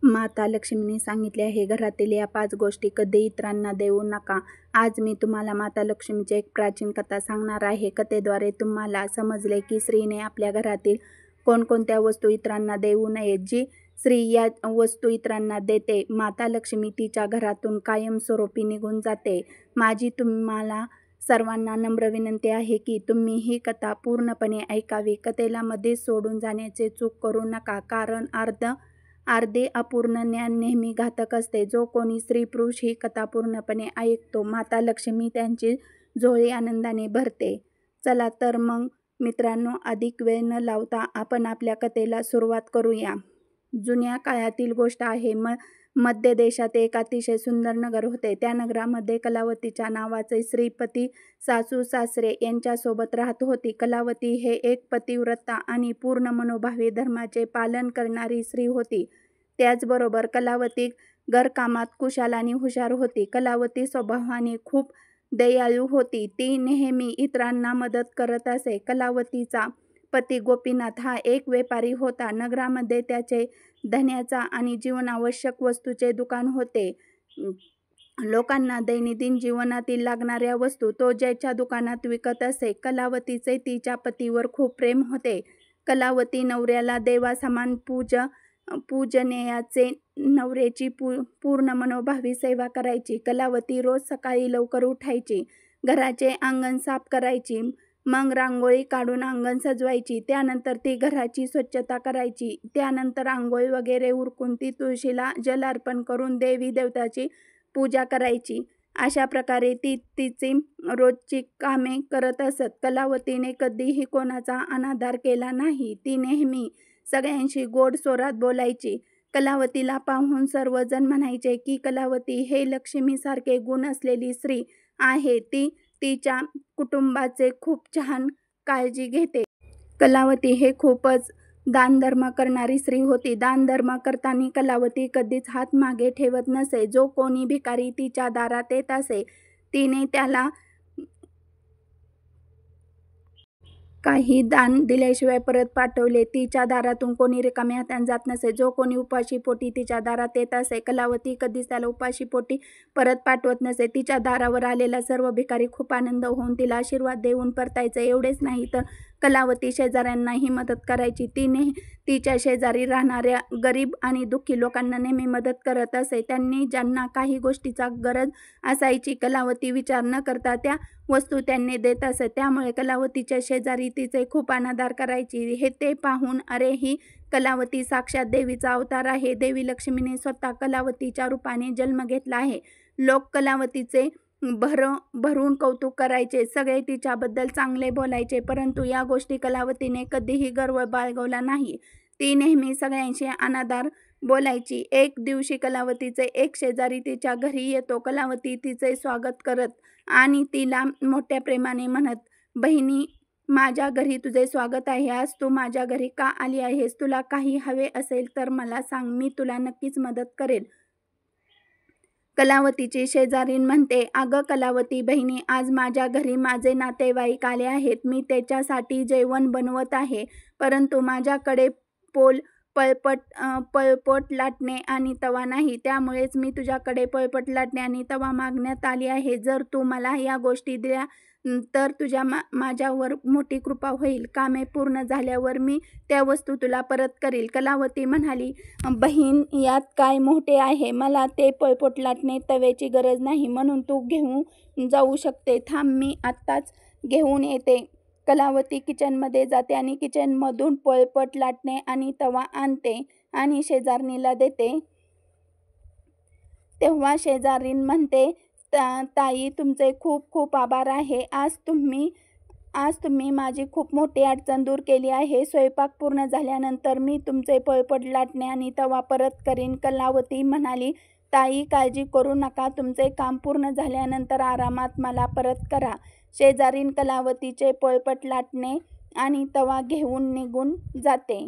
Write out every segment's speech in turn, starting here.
माता लक्ष्मीने सांगितले आहे, घरातील या 5 गोष्टी कधी इतरांना देऊ नका. आज मी तुम्हाला माता लक्ष्मीची एक प्राचीन कथा सांगणार आहे. कथेद्वारे तुम्हाला समजले की स्त्रीने आपल्या घरातील कोणकोणत्या वस्तू इतरांना देऊ नयेत. जी स्त्री या वस्तू इतरांना देते, माता लक्ष्मी तिच्या घरातून कायमस्वरूपी निघून जाते. माझी तुम्हाला सर्वांना नम्र विनंती आहे की तुम्ही ही कथा पूर्णपणे ऐकावी. कथेला मध्येच सोडून जाण्याचे चूक करू नका, कारण अर्धे अपूर्ण ज्ञान नेहमी घातक असते. जो कोणी स्त्री पुरुष ही कथा पूर्णपणे ऐकतो, माता लक्ष्मी त्यांची झोळी आनंदाने भरते. चला तर मग मित्रांनो, अधिक वेळ न लावता आपण आपल्या कथेला सुरुवात करूया. जुन्या काळातील गोष्ट आहे. मध्य देशात एक अतिशय सुंदर नगर होते. त्या नगरामध्ये कलावतीच्या नावाचे श्रीपती सासू सासरे यांच्यासोबत राहत होती. कलावती हे एक पतिव्रता आणि पूर्ण मनोभावी धर्माचे पालन करणारी स्त्री होती. त्याचबरोबर कलावती घरकामात कुशाल आणि हुशार होती. कलावती स्वभावाने खूप दयाळू होती. ती नेहमी इतरांना मदत करत असे. कलावतीचा पती गोपीनाथ हा एक व्यापारी होता. नगरामध्ये त्याचे धान्याचा आणि जीवनावश्यक वस्तूचे दुकान होते. लोकांना दैनंदिन जीवनातील लागणाऱ्या वस्तू तो ज्याच्या दुकानात विकत असे. कलावतीचे तिच्या पतीवर खूप प्रेम होते. कलावती नवऱ्याला देवासमान पूजनेयाचे नवऱ्याची पूर्ण मनोभावी सेवा करायची. कलावती रोज सकाळी लवकर उठायची, घराचे अंगण साफ करायची, मग रांगोळी काढून अंगण सजवायची. त्यानंतर ती घराची स्वच्छता करायची. त्यानंतर आंघोळ वगैरे उरकून ती तुळशीला जल अर्पण करून देवी देवताची पूजा करायची. अशा प्रकारे ती तिची रोजची कामे करत असत. कलावतीने कधीही कोणाचा अनादर केला नाही. ती नेहमी सगळ्यांशी गोड स्वरात बोलायची. कलावतीला पाहून सर्वजण म्हणायचे की कलावती हे लक्ष्मीसारखे गुण असलेली स्त्री आहे. ती तिच्या कुटुंबाचे खूप छान काळजी घेते. कलावती हे खूपच दानधर्म करणारी स्त्री होती. दानधर्म करताना कलावती कधीच हात मागे ठेवत नसे. जो कोणी भिकारी तिच्या दारात येत असे, तिने त्याला काही दान दिल्याशिवाय परत पाठवले. तिच्या दारातून कोणी रिकाम्या हाताने जात नसे. जो कोणी उपाशी पोटी तिच्या दारात येत असे, कलावती कधीच त्याला उपाशी पोटी परत पाठवत नसे. तिच्या दारावर आलेला सर्व भिकारी खूप आनंद होऊन तिला आशीर्वाद देऊन परतायचे. एवढेच नाही तर कलावती शेजाऱ्यांनाही मदत करायची. तिने तिच्या शेजारी राहणाऱ्या गरीब आणि दुःखी लोकांना नेहमी मदत करत असे. त्यांनी ज्यांना काही गोष्टीचा गरज असायची, कलावती विचार न करता त्या वस्तू त्यांनी देत असत. त्यामुळे कलावतीच्या शेजारी तिचे खूप अनादर करायची. हे ते पाहून अरे, ही कलावती साक्षात देवीचा अवतार आहे. देवी लक्ष्मीने स्वतः कलावतीच्या रूपाने जन्म घेतला आहे. लोक कलावतीचे भरून कौतुक करायचे. सगळे तिच्याबद्दल चांगले बोलायचे. परंतु या गोष्टी कलावतीने कधीही गर्व बाळगवला नाही. ती नेहमी सगळ्यांशी अनादर बोलायची. एक दिवशी कलावतीचे एक शेजारी तिच्या घरी येतो. कलावती तिचे स्वागत करत आणि तिला मोठ्या प्रेमाने म्हणत, बहिणी, माझ्या घरी तुझे स्वागत आहे. आज तू माझ्या घरी का आली आहेस? तुला काही हवे असेल तर मला सांग, मी तुला नक्कीच मदत करेन. कलावतीची शेजारीण म्हणते, अगं कलावती बहिणी, आज माझ्या घरी माझे नातेवाईक आले आहेत. मी त्याच्यासाठी जेवण बनवत आहे. परंतु माझ्याकडे पळपट लाटणे आणि तवा नाही. त्यामुळेच मी तुझ्याकडे पळपट लाटणे आणि तवा मागण्यात आली आहे. जर तू मला या गोष्टी दिल्या तर तुझ्या माझ्यावर मोठी कृपा होईल. कामे पूर्ण झाल्यावर मी त्या वस्तू तुला परत करील. कलावती म्हणाली, बहीण, यात काय मोठे आहे? मला ते पळपट लाटणे तव्याची गरज नाही, म्हणून तू घेऊन जाऊ शकते. थांब, मी आत्ताच घेऊन येते. कलावती किचनमध्ये जाते आणि किचनमधून पळपट लाटणे आणि तवा आणते आणि शेजारणीला देते. तेव्हा शेजारीण म्हणते, ताई, तुमचे खूप खूप आभार आहे. आज तुम्ही माझी खूप मोठी अडचण दूर केली आहे. स्वयंपाक पूर्ण झाल्यानंतर मी तुमचे पळपट लाटणे आणि तवा परत करीन. कलावती म्हणाली, ताई, काळजी करू नका. तुमचे काम पूर्ण झाल्यानंतर आरामात मला परत करा. शेजारीण कलावतीचे पळपट लाटणे आणि तवा घेऊन निघून जाते.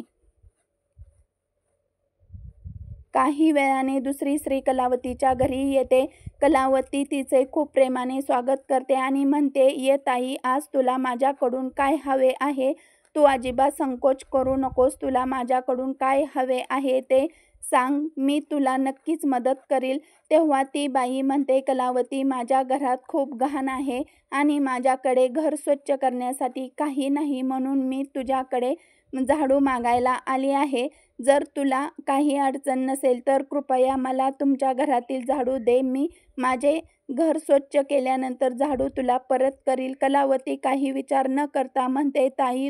काही वेळाने दुसरी स्त्री कलावतीच्या घरी येते. कलावती तिचे खूप प्रेमाने स्वागत करते आणि म्हणते, ये ताई, आज तुला माझ्याकडून काय हवे आहे? तू अजिबात संकोच करू नकोस. तुला माझ्याकडून काय हवे आहे ते सांग, मी तुला नक्कीच मदत करील. तेव्हा ती बाई म्हणते, कलावती, माझ्या घरात खूप घाण आहे आणि माझ्याकडे घर स्वच्छ करण्यासाठी काही नाही, म्हणून मी तुझ्याकडे झाडू मागायला आली आहे. जर तुला काही अडचण नसेल तर कृपया मला तुमच्या घरातील झाडू दे. मी माझे घर स्वच्छ केल्यानंतर झाडू तुला परत करील. कलावती काही विचार न करता म्हणते, ताई,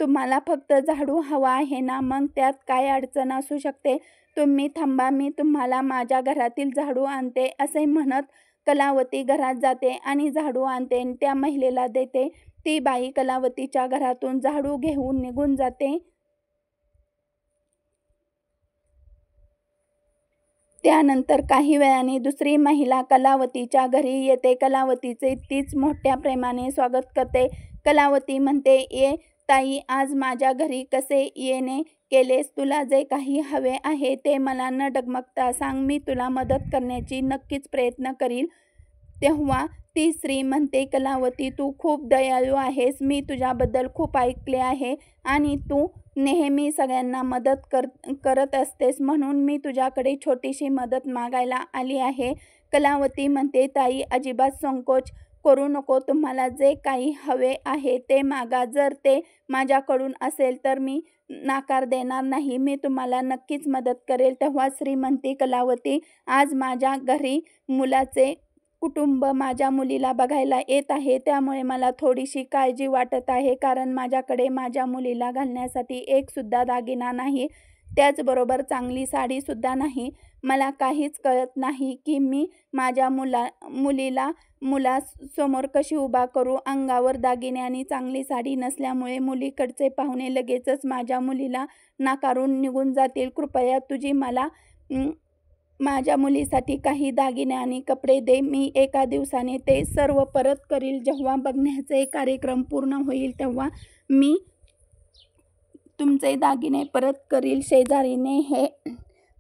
तुम्हाला फक्त झाडू हवा आहे ना? मग त्यात काय अडचण असू शकते? तुम्ही थांबा, मी तुम्हाला माझ्या घरातील झाडू आणते. असे म्हणत कलावती घरात जाते आणि झाडू आणते, त्या महिलेला देते. ती बाई कलावतीच्या घरातून झाडू घेऊन निघून जाते. त्यानंतर काही वेळाने दुसरी महिला कलावतीच्या घरी येते. कलावतीचे तीच मोठ्या प्रेमाने स्वागत करते. कलावती म्हणते, ये ताई, आज माझ्या घरी कसे येणे केलेस? तुला जे काही हवे आहे ते मला न डगमगता सांग, मी तुला मदत करण्याची नक्कीच प्रयत्न करील. तेव्हा ती स्त्री म्हणते, कलावती, तू खूप दयाळू आहेस. मी तुझ्याबद्दल खूप ऐकले आहे आणि तू नेहमी सगळ्यांना मदत करत असतेस, म्हणून मी तुझ्याकडे छोटीशी मदत मागायला आली आहे. कलावती म्हणते, ताई, अजिबात संकोच करू नको. तुम्हाला जे काही हवे आहे ते मागा. जर ते माझ्याकडून असेल तर मी नकार देणार नाही. मी तुम्हाला नक्कीच मदत करेल. तेव्हा स्त्री म्हणते, कलावती, आज माझ्या घरी मुलाचे कुटुंब माझ्या मुलीला बघायला येत आहे, त्यामुळे मला थोडीशी काळजी वाटत आहे, कारण माझ्याकडे माझ्या मुलीला घालण्यासाठी एक सुद्धा दागिना नाही, त्याचबरोबर चांगली साडीसुद्धा नाही. मला काहीच कळत नाही की मी माझ्या मुलीला मुलासमोर कशी उभा करू. अंगावर दागिने आणि चांगली साडी नसल्यामुळे मुलीकडचे पाहुणे लगेचच माझ्या मुलीला नाकारून निघून जातील. कृपया तुझी मला माझ्या मुलीसाठी काही दागिने आणि कपडे दे. मी एका दिवसाने ते सर्व परत करील. जेव्हा बघण्याचे कार्यक्रम पूर्ण होईल तेव्हा मी तुमचे दागिने परत करील. शेजारीने हे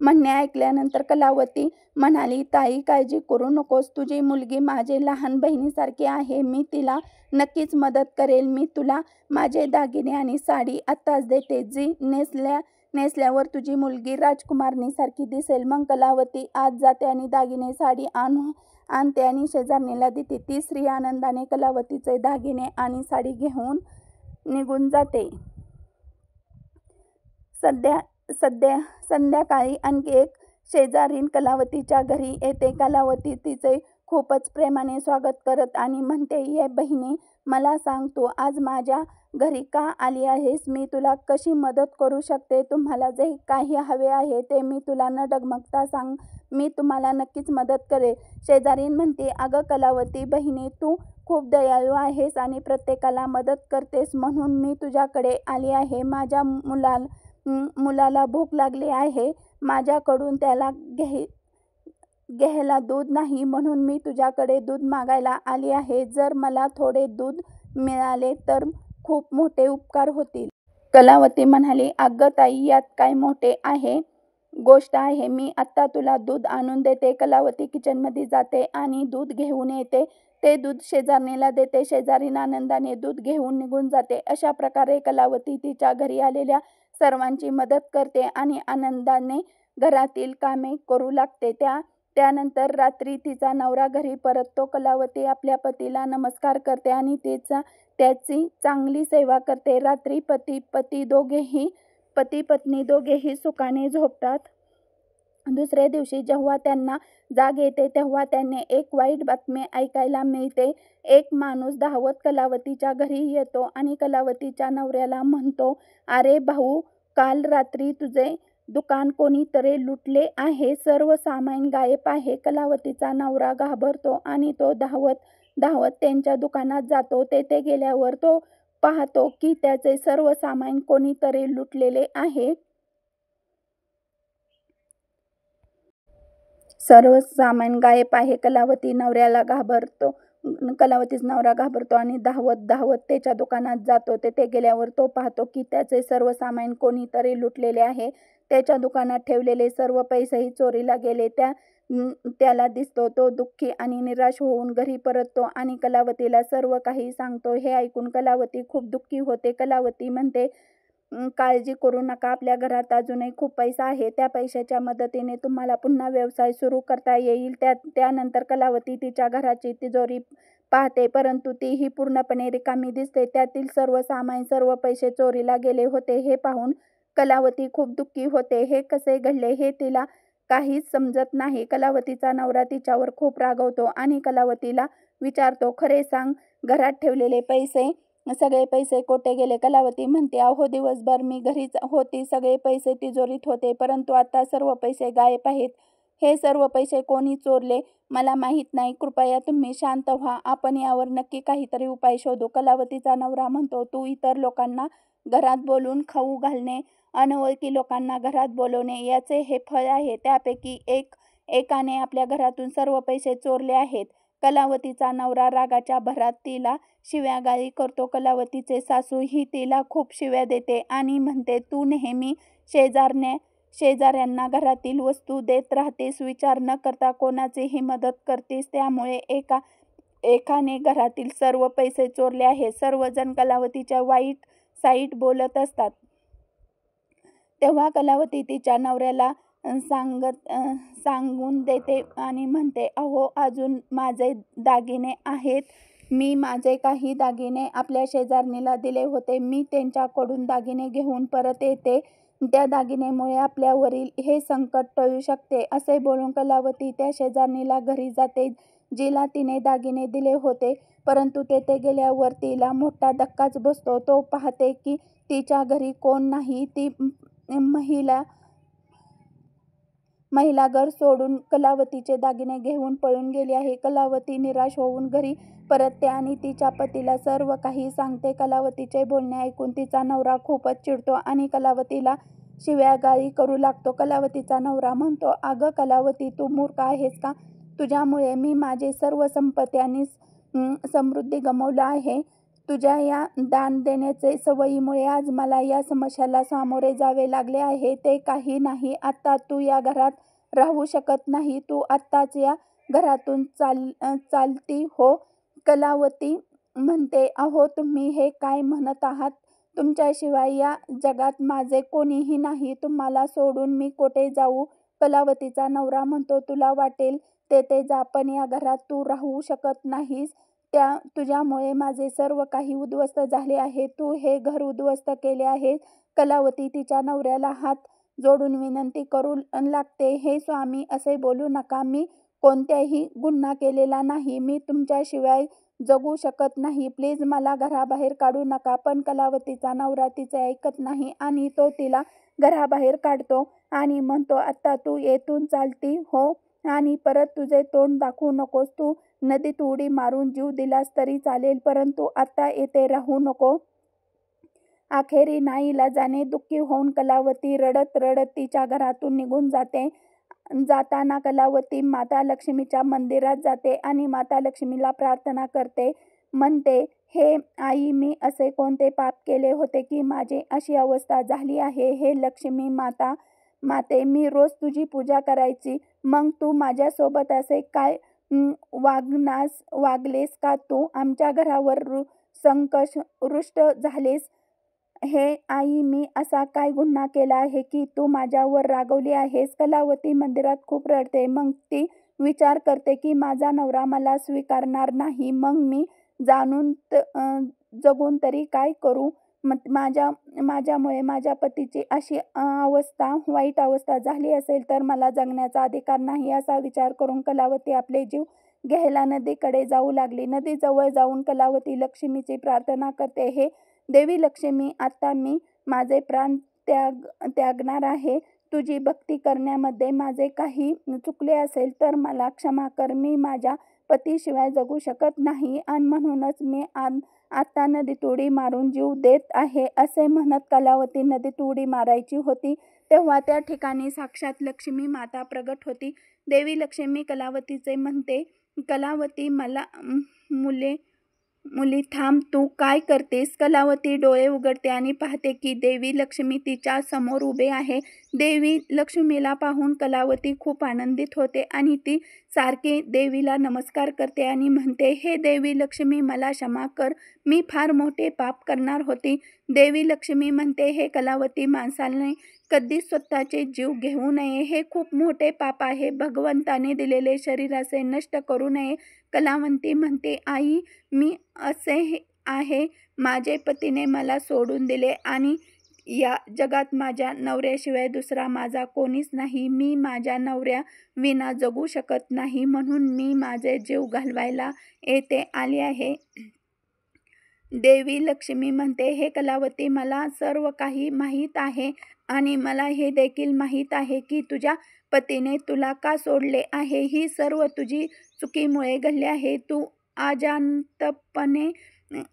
म्हणणे ऐकल्यानंतर कलावती म्हणाली, ताई, काळजी करू नकोस. तुझी मुलगी माझे लहान बहिणीसारखी आहे. मी तिला नक्कीच मदत करेल. मी तुला माझे दागिने आणि साडी आत्ताच देते, जी नेसल्यावर तुझी मुलगी राजकुमारनीसारखी दिसेल. मग कलावती आज जाते आणि दागिने साडी आणते आणि शेजारणीला देते. ती स्त्री आनंदाने कलावतीचे दागिने आणि साडी घेऊन निघून जाते. संध्याकाळी आणखी एक शेजारीण कलावतीच्या घरी येते. कलावती तिचे खूपच प्रेमाने स्वागत करत आणि म्हणते, ये बहिणी, मला सांग, तू आज माझ्या घरी का आली आहेस? मी तुला कशी मदत करू शकते? तुम्हाला जे काही हवे आहे ते मी तुला न डगमगता सांग, मी तुम्हाला नक्कीच मदत करेल. शेजारीण म्हणते, अगं कलावती बहिणी, तू खूप दयाळू आहेस आणि प्रत्येकाला मदत करतेस, म्हणून मी तुझ्याकडे आली आहे. माझ्या मुलाला भूक लागली आहे. माझ्याकडून त्याला घ्यायला दूध नाही, म्हणून मी तुझ्याकडे दूध मागायला आली आहे. जर मला थोडे दूध मिळाले तर खूप मोठे उपकार होतील. कलावती म्हणाली, अगं ताई, यात काय मोठे गोष्ट आहे. मी आत्ता तुला दूध आणून देते. कलावती किचनमध्ये जाते आणि दूध घेऊन येते. ते दूध शेजारणीला देते. शेजारीण आनंदाने दूध घेऊन निघून जाते. अशा प्रकारे कलावती तिच्या घरी आलेल्या सर्वांची मदत करते आणि आनंदाने घरातील कामे करू लागते. त्यानंतर रात्री तिचा नवरा घरी परततो. कलावती आपल्या पतीला नमस्कार करते आणि त्याची चांगली सेवा करते. रात्री पती पत्नी दोघेही सुखाने झोपतात. दुसऱ्या दिवशी जेव्हा त्यांना जाग येते तेव्हा त्यांना एक वाईट बातमी ऐकायला मिळते. एक माणूस धावत कलावतीच्या घरी येतो आणि कलावतीच्या नवऱ्याला म्हणतो, अरे भाऊ, काल रात्री तुझे दुकान कोणीतरी लुटले आहे. सर्व सामान गायब आहे. कलावतीचा नवरा घाबरतो आणि तो धावत त्यांच्या दुकानात जातो. तेथे गेल्यावर तो पाहतो की त्याचे सर्व सामान कोणीतरी लुटलेले आहे. सर्व सामान गायब आहे. कलावतीचा नवरा घाबरतो आणि धावत त्याच्या दुकानात जातो. तेथे गेल्यावर तो पाहतो की त्याचे सर्व सामान कोणीतरी लुटलेले आहे. त्याच्या दुकानात ठेवलेले सर्व पैसेही चोरीला गेले. त्याला दिसतो. तो दुःखी आणि निराश होऊन घरी परततो आणि कलावतीला सर्व काही सांगतो. हे ऐकून कलावती खूप दुःखी होते. कलावती म्हणते, काळजी करू नका. आपल्या घरात अजूनही खूप पैसा आहे. त्या पैशाच्या मदतीने तुम्हाला पुन्हा व्यवसाय सुरू करता येईल. त्यानंतर कलावती तिच्या घराची तिजोरी पाहते, परंतु तीही पूर्णपणे रिकामी दिसते. त्यातील सर्व सामान, सर्व पैसे चोरीला गेले होते. हे पाहून कलावती खूप दुःखी होते. हे कसे घडले हे तिला काहीच समजत नाही. कलावतीचा नवरा तिच्यावर खूप रागवतो आणि कलावतीला विचारतो, खरे सांग, घरात ठेवलेले सगळे पैसे कोठे गेले? कलावती म्हणते, अहो दिवसभर मी घरीच होती, सगळे पैसे तिजोरीत होते, परंतु आता सर्व पैसे गायब आहेत. हे सर्व पैसे कोणी चोरले मला माहीत नाही. कृपया तुम्ही शांत व्हा. आपण यावर नक्की काहीतरी उपाय शोधू. कलावतीचा नवरा म्हणतो, तू इतर लोकांना घरात बोलून खाऊ घालणे, अनोळखी लोकांना घरात बोलवणे याचे हे फळ आहे. त्यापैकी एकाने आपल्या घरातून सर्व पैसे चोरले आहेत. कलावतीचा नवरा रागाच्या भरात तिला शिव्यागाळी करतो. कलावतीचे सासू ही तिला खूप शिव्या देते आणि म्हणते, तू नेहमी शेजाऱ्यांना घरातील वस्तू देत राहतेस, विचार न करता कोणाचीही मदत करतेस, त्यामुळे एकाने घरातील सर्व पैसे चोरले आहेत. सर्वजण कलावतीच्या वाईट साईट बोलत असतात. तेव्हा कलावती तिच्या नवऱ्याला सांगून देते आणि म्हणते, अहो अजून माझे दागिने आहेत. मी माझे काही दागिने आपल्या शेजारणीला दिले होते. मी त्यांच्याकडून दागिने घेऊन परत येते. त्या दागिनेमुळे आपल्यावरील हे संकट टळू शकते. असे बोलून कलावती त्या शेजारणीला घरी जाते जिला तिने दागिने दिले होते. परंतु तेथे गेल्यावर तिला मोठा धक्काच बसतो. तो पाहते की तिच्या घरी कोण नाही. ती महिला घर सोडून कलावतीचे दागिने घेऊन पळून गेली आहे. कलावती निराश होऊन घरी परतते आणि तिच्या पतीला सर्व काही सांगते. कलावतीचे बोलणे ऐकून तिचा नवरा खूपच चिडतो आणि कलावतीला शिव्यागाळी करू लागतो. कलावतीचा नवरा म्हणतो, अगं कलावती, तू मूर्ख आहेस का? तुझ्यामुळे मी माझी सर्व संपत्ती आणि समृद्धी गमावलं आहे. तुझ्या या दान देण्याचे सवयीमुळे आज मला या समस्याला सामोरे जावे लागले आहे. ते काही नाही, आता तू या घरात राहू शकत नाही. तू आत्ताच या घरातून चालती हो. कलावती म्हणते, अहो तुम्ही हे काय म्हणत आहात? तुमच्याशिवाय या जगात माझे कोणीही नाही. तुम्हाला सोडून मी कोठे जाऊ? कलावतीचा नवरा म्हणतो, तुला वाटेल तेथे जा, पण या घरात तू राहू शकत नाहीस. तुझ्यामुळे माझे सर्व काही उद्ध्वस्त झाले आहे. तू हे घर उद्ध्वस्त केले आहे. कलावती तिच्या नवऱ्याला हात जोडून विनंती करू लागते, हे स्वामी, असे बोलू नका. मी कोणत्याही गुन्हा केलेला नाही. मी तुमच्याशिवाय जगू शकत नाही. प्लीज मला घराबाहेर काढू नका. पण कलावतीचा नवरा तिचे ऐकत नाही आणि तो तिला घराबाहेर काढतो आणि म्हणतो, आता तू येथून चालती हो आणि परत तुझे तोंड दाखवू नकोस. तू नदीत उडी मारून जीव दिलास तरी चालेल, परंतु आता येथे राहू नको. अखेरी नाईलाजाने दुःखी होऊन कलावती रडत रडत तिच्या घरातून निघून जाते. जाताना कलावती माता लक्ष्मीच्या मंदिरात जाते आणि माता लक्ष्मीला प्रार्थना करते. म्हणते, हे आई, मी असे कोणते पाप केले होते की माझी अशी अवस्था झाली आहे? हे लक्ष्मी माते, मी रोज तुझी पूजा करायची, मग तू माझ्यासोबत असे काय वागलेस का? तू आमच्या घरावर संकट रुष्ट झालेस. हे आई, मी असा काय गुन्हा केला आहे की तू माझ्यावर रागवली आहेस? कलावती मंदिरात खूप रडते. मग ती विचार करते की माझा नवरा मला स्वीकारणार नाही. मग मी जगून तरी काय करू? माझ्यामुळे माझ्या पतीची अशी वाईट अवस्था झाली असेल तर मला जगण्याचा अधिकार नाही. असा विचार करून कलावती आपले जीव घ्यायला नदीकडे जाऊ लागली. नदीजवळ जाऊन कलावती लक्ष्मीची प्रार्थना करते, हे देवी लक्ष्मी, आता मी माझे प्राण त्यागणार आहे. तुझी भक्ती करण्यामध्ये माझे काही चुकले असेल तर मला क्षमा कर. मी माझ्या पतीशिवाय जगू शकत नाही आणि म्हणूनच मी आता नदीत उडी मारून जीव देत आहे. असे म्हणत कलावती नदीत उडी मारायची होती तेव्हा त्या ठिकाणी साक्षात लक्ष्मी माता प्रगट होती. देवी लक्ष्मी कलावतीचे म्हणते, कलावती, मला मुली थांब, तू काय करतेस? कलावती डोळे उघडते आणि पाहते की देवी लक्ष्मी तिच्या समोर उभे आहे. देवी लक्ष्मीला पाहून कलावती खूप आनंदित होते आणि ती सारखी देवीला नमस्कार करते आणि म्हणते, हे देवी लक्ष्मी, मला क्षमा कर. मी फार मोठे पाप करणार होती. देवी लक्ष्मी म्हणते, हे कलावती, माणसाने कधीच स्वतःचे जीव घेऊ नये. हे खूप मोठे पाप आहे. भगवंताने दिलेले शरीर असे नष्ट करू नये. कलावती म्हणते, आई, मी असे आहे, माझे पतीने मला सोडून दिले आणि या जगात माझ्या नवऱ्याशिवाय दुसरा माझा कोणीच नाही. मी माझ्या नवऱ्या विना जगू शकत नाही, म्हणून मी माझे जीव घालवायला येथे आली आहे. देवी लक्ष्मी म्हणते, हे कलावती, मला सर्व काही माहीत आहे आणि मला हे देखील माहीत आहे की तुझ्या पतीने तुला का सोडले आहे. ही सर्व तुझी चुकीमुळे घडले आहे. तू अजाणतपणे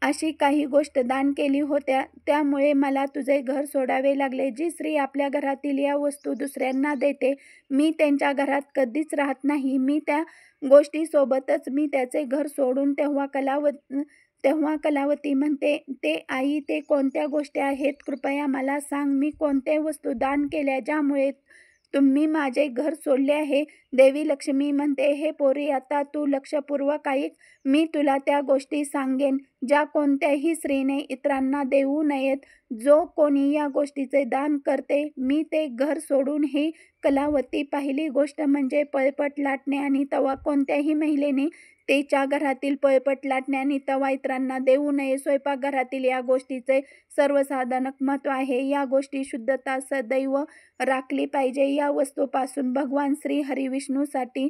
अशी काही गोष्ट दान केली होत्या, त्यामुळे मला तुझे घर सोडावे लागले. जी स्त्री आपल्या घरातील या वस्तू दुसऱ्यांना देते, मी त्यांच्या घरात कधीच राहत नाही. मी त्या गोष्टीसोबतच मी त्याचे घर सोडून तेव्हा कलावती म्हणते, ते आई, ते कोणत्या गोष्टी आहेत? कृपया मला सांग. मी कोणत्या वस्तू दान केल्या ज्यामुळे तुम्ही माझे घर सोडले आहे? देवी लक्ष्मी म्हणते, हे पोरी, आता तू लक्षपूर्वक ऐक. मी तुला त्या गोष्टी सांगेन ज्या कोणत्याही स्त्रीने इतरांना देऊ नयेत. जो कोणी या गोष्टीचे दान करते, मी ते घर सोडून. ही कलावती, पहिली गोष्ट म्हणजे पळपट लाटणे आणि तवा. कोणत्याही महिलेने तिच्या घरातील पळपट लाटणे आणि तवा इतरांना देऊ नये. स्वयंपाकघरातील या गोष्टीचे सर्वसाधारण महत्त्व आहे. या गोष्टी शुद्धता सदैव राखली पाहिजे. या वस्तूपासून भगवान श्री हरिविष्णूसाठी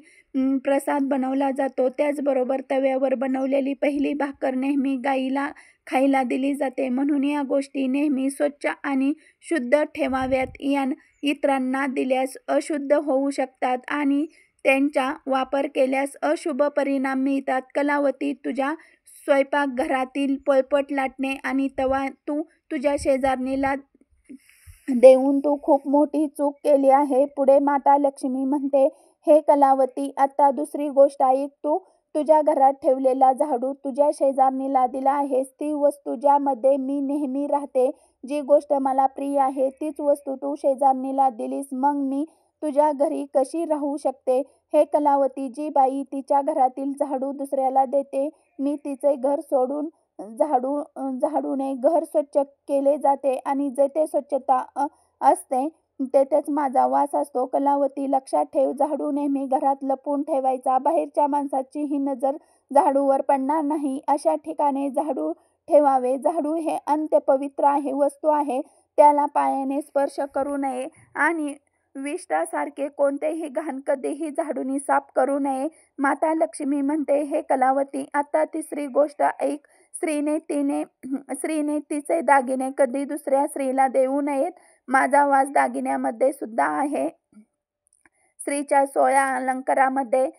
प्रसाद बनवला जातो. त्याचबरोबर तव्यावर बनवलेली पहिली भाकर नेहमी गाईला खायला दिली जाते. म्हणून या गोष्टी नेहमी स्वच्छ आणि शुद्ध ठेवाव्यात. इतरांना दिल्यास अशुद्ध होऊ शकतात आणि त्यांचा वापर केल्यास अशुभ परिणाम मिळतात. कलावती, तुझ्या स्वयंपाकघरातील पळपट लाटणे आणि तवा तू तुझ्या शेजारणीला देऊन तू खूप मोठी चूक केली आहे. पुढे माता लक्ष्मी म्हणते, हे कलावती, आता दुसरी गोष्ट ऐक. तू तुझ्या घरात ठेवलेला झाडू तुझ्या शेजारणीला दिला आहेस. ती वस्तू ज्यामध्ये मी नेहमी राहते, जी गोष्ट मला प्रिय आहे, तीच वस्तू तू शेजारणीला दिलीस. मग मी तुझ्या घरी कशी राहू शकते? हे कलावती, जी बाई तिच्या घरातील झाडू दुसऱ्याला देते, मी तिचे घर सोडून झाडूने घर स्वच्छ केले जाते आणि जेथे स्वच्छता असते तेथेच माझा वास असतो. कलावती, लक्षात ठेव, झाडू नेहमी घरात लपवून ठेवायचा. बाहेरच्या माणसाची ही नजर झाडूवर पडणार नाही अशा ठिकाणी झाडू ठेवावे. झाडू हे अंत्यपवित्र आहे, वस्तू आहे, त्याला पायाने स्पर्श करू नये आणि विष्टासारखे कोणतेही घाण कधीही झाडूनी साफ करू नये. माता लक्ष्मी म्हणते, हे कलावती, आता तिसरी गोष्ट ऐक. स्त्रीने तिचे दागिने कधी दुसऱ्या स्त्रीला देऊ नयेत. माझा वास दागिन्यामध्ये सुद्धा आहे. स्त्रीच्या 16 अलंकारामध्ये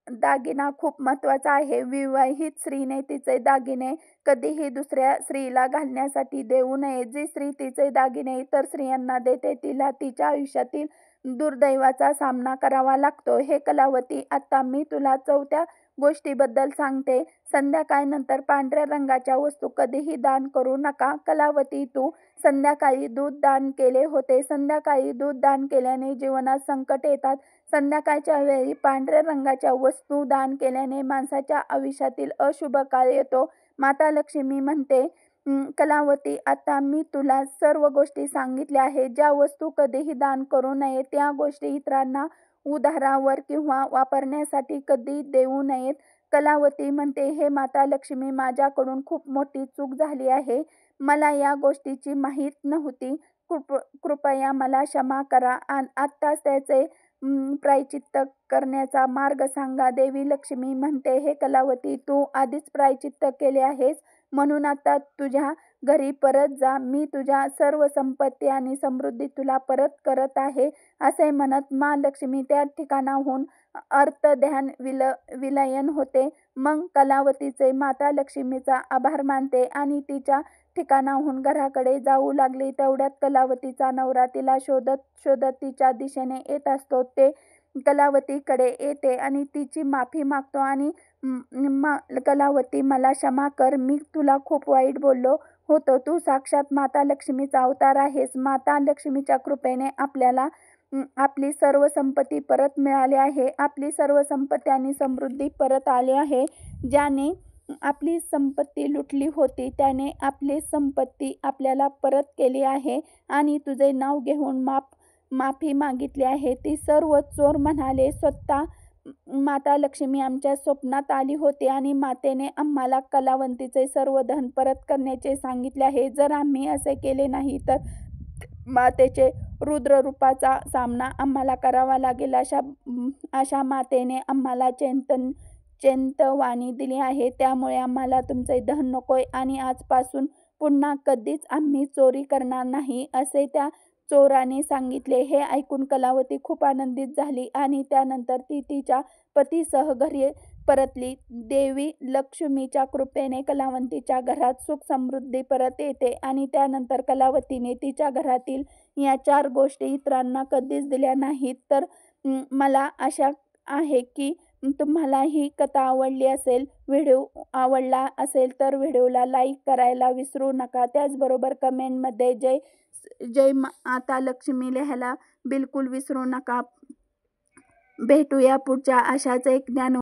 दागिना खूप महत्त्वाचा आहे. विवाहित स्त्रीने तिचे दागिने कधीही दुसऱ्या स्त्रीला घालण्यासाठी देऊ नये. जी स्त्री तिचे दागिने इतर स्त्रियांना देते, तिला तिच्या आयुष्यातील दुर्दैवाचा सामना करावा लागतो. हे कलावती, आता मी तुला चौथ्या गोष्टीबद्दल सांगते. संध्याकाळनंतर पांढऱ्या रंगाच्या वस्तू कधीही दान करू नका. कलावती, तू संध्याकाळी दूध दान केले होते. संध्याकाळी दूध दान केल्याने जीवनात संकट येतात. संध्याकाळच्या वेळी पांढऱ्या रंगाच्या वस्तू दान केल्याने माणसाच्या आयुष्यातील अशुभ काळ येतो. माता लक्ष्मी म्हणते, कलावती, आता मी तुला सर्व गोष्टी सांगितल्या आहेत. ज्या वस्तू कधीही दान करू नये, त्या गोष्टी इतरांना उधारावर किंवा वापरण्यासाठी कधी देऊ नयेत. कलावती म्हणते, हे माता लक्ष्मी, माझ्याकडून खूप मोठी चूक झाली आहे. मला या गोष्टीची माहीत नव्हती. कृपया मला क्षमा करा. आत्ताच त्याचे प्रायश्चित्त करण्याचा मार्ग सांगा. देवी लक्ष्मी म्हणते, हे कलावती, तू आधीच प्रायश्चित्त केले आहेस, म्हणून आता तुझ्या घरी परत जा. मी तुझ्या सर्व संपत्ती आणि समृद्धी तुला परत करत आहे. असे म्हणत मा लक्ष्मी त्या ठिकाणाहून अर्थध्यान विलयन होते. मग कलावतीचे माता लक्ष्मीचा आभार मानते आणि तिच्या ठिकाणाहून घराकडे जाऊ लागली. तेवढ्यात कलावतीचा नवरा तिला शोधत शोधत तिच्या दिशेने येत असतो. ते कलावतीकडे येते आणि तिची माफी मागतो आणि कलावती, मला क्षमा कर, मी तुला खूप वाईट बोललो होतो. तू साक्षात माता लक्ष्मीचा अवतार आहेस. माता लक्ष्मीच्या कृपेने आपल्याला आपली सर्व संपत्ती परत मिळाली आहे. आपली सर्व संपत्ती आणि समृद्धी परत आली आहे. ज्याने आपली संपत्ती लुटली होती त्याने आपली संपत्ती आपल्याला परत केली आहे आणि तुझे नाव घेऊन माफी मागितली आहे. ती सर्व चोर म्हणाले, स्वतः माता लक्ष्मी आमच्या स्वप्नात आली होती आणि मातेने आम्हाला कलावंतीचे सर्व धन परत करण्याचे सांगितले आहे. जर आम्ही असे केले नाही तर मातेचे रुद्ररूपाचा सामना आम्हाला करावा लागेल. अशा मातेने आम्हाला चैतन्यवाणी दिली आहे. त्यामुळे आम्हाला तुमचे धन नकोय आणि आजपासून पुन्हा कधीच आम्ही चोरी करणार नाही, असे त्या चोराने सांगितले. हे ऐकून कलावती खूप आनंदित झाली आणि त्यानंतर ती तिच्या पतीसह घरी परतली. देवी लक्ष्मीच्या कृपेने कलावतीच्या घरात सुख समृद्धी परत येते आणि त्यानंतर कलावतीने तिच्या घरातील या 4 गोष्टी इतरांना कधीच दिल्या नाहीत. तर मला आशा आहे की तुम्हाला ही कथा आवडली असेल. व्हिडिओ आवडला असेल तर व्हिडिओला लाईक करायला विसरू नका. त्याचबरोबर कमेंटमध्ये जय माता लक्ष्मी लिहायला बिलकुल विसरू नका. भेटूया पुढच्या अशाच एक ज्ञान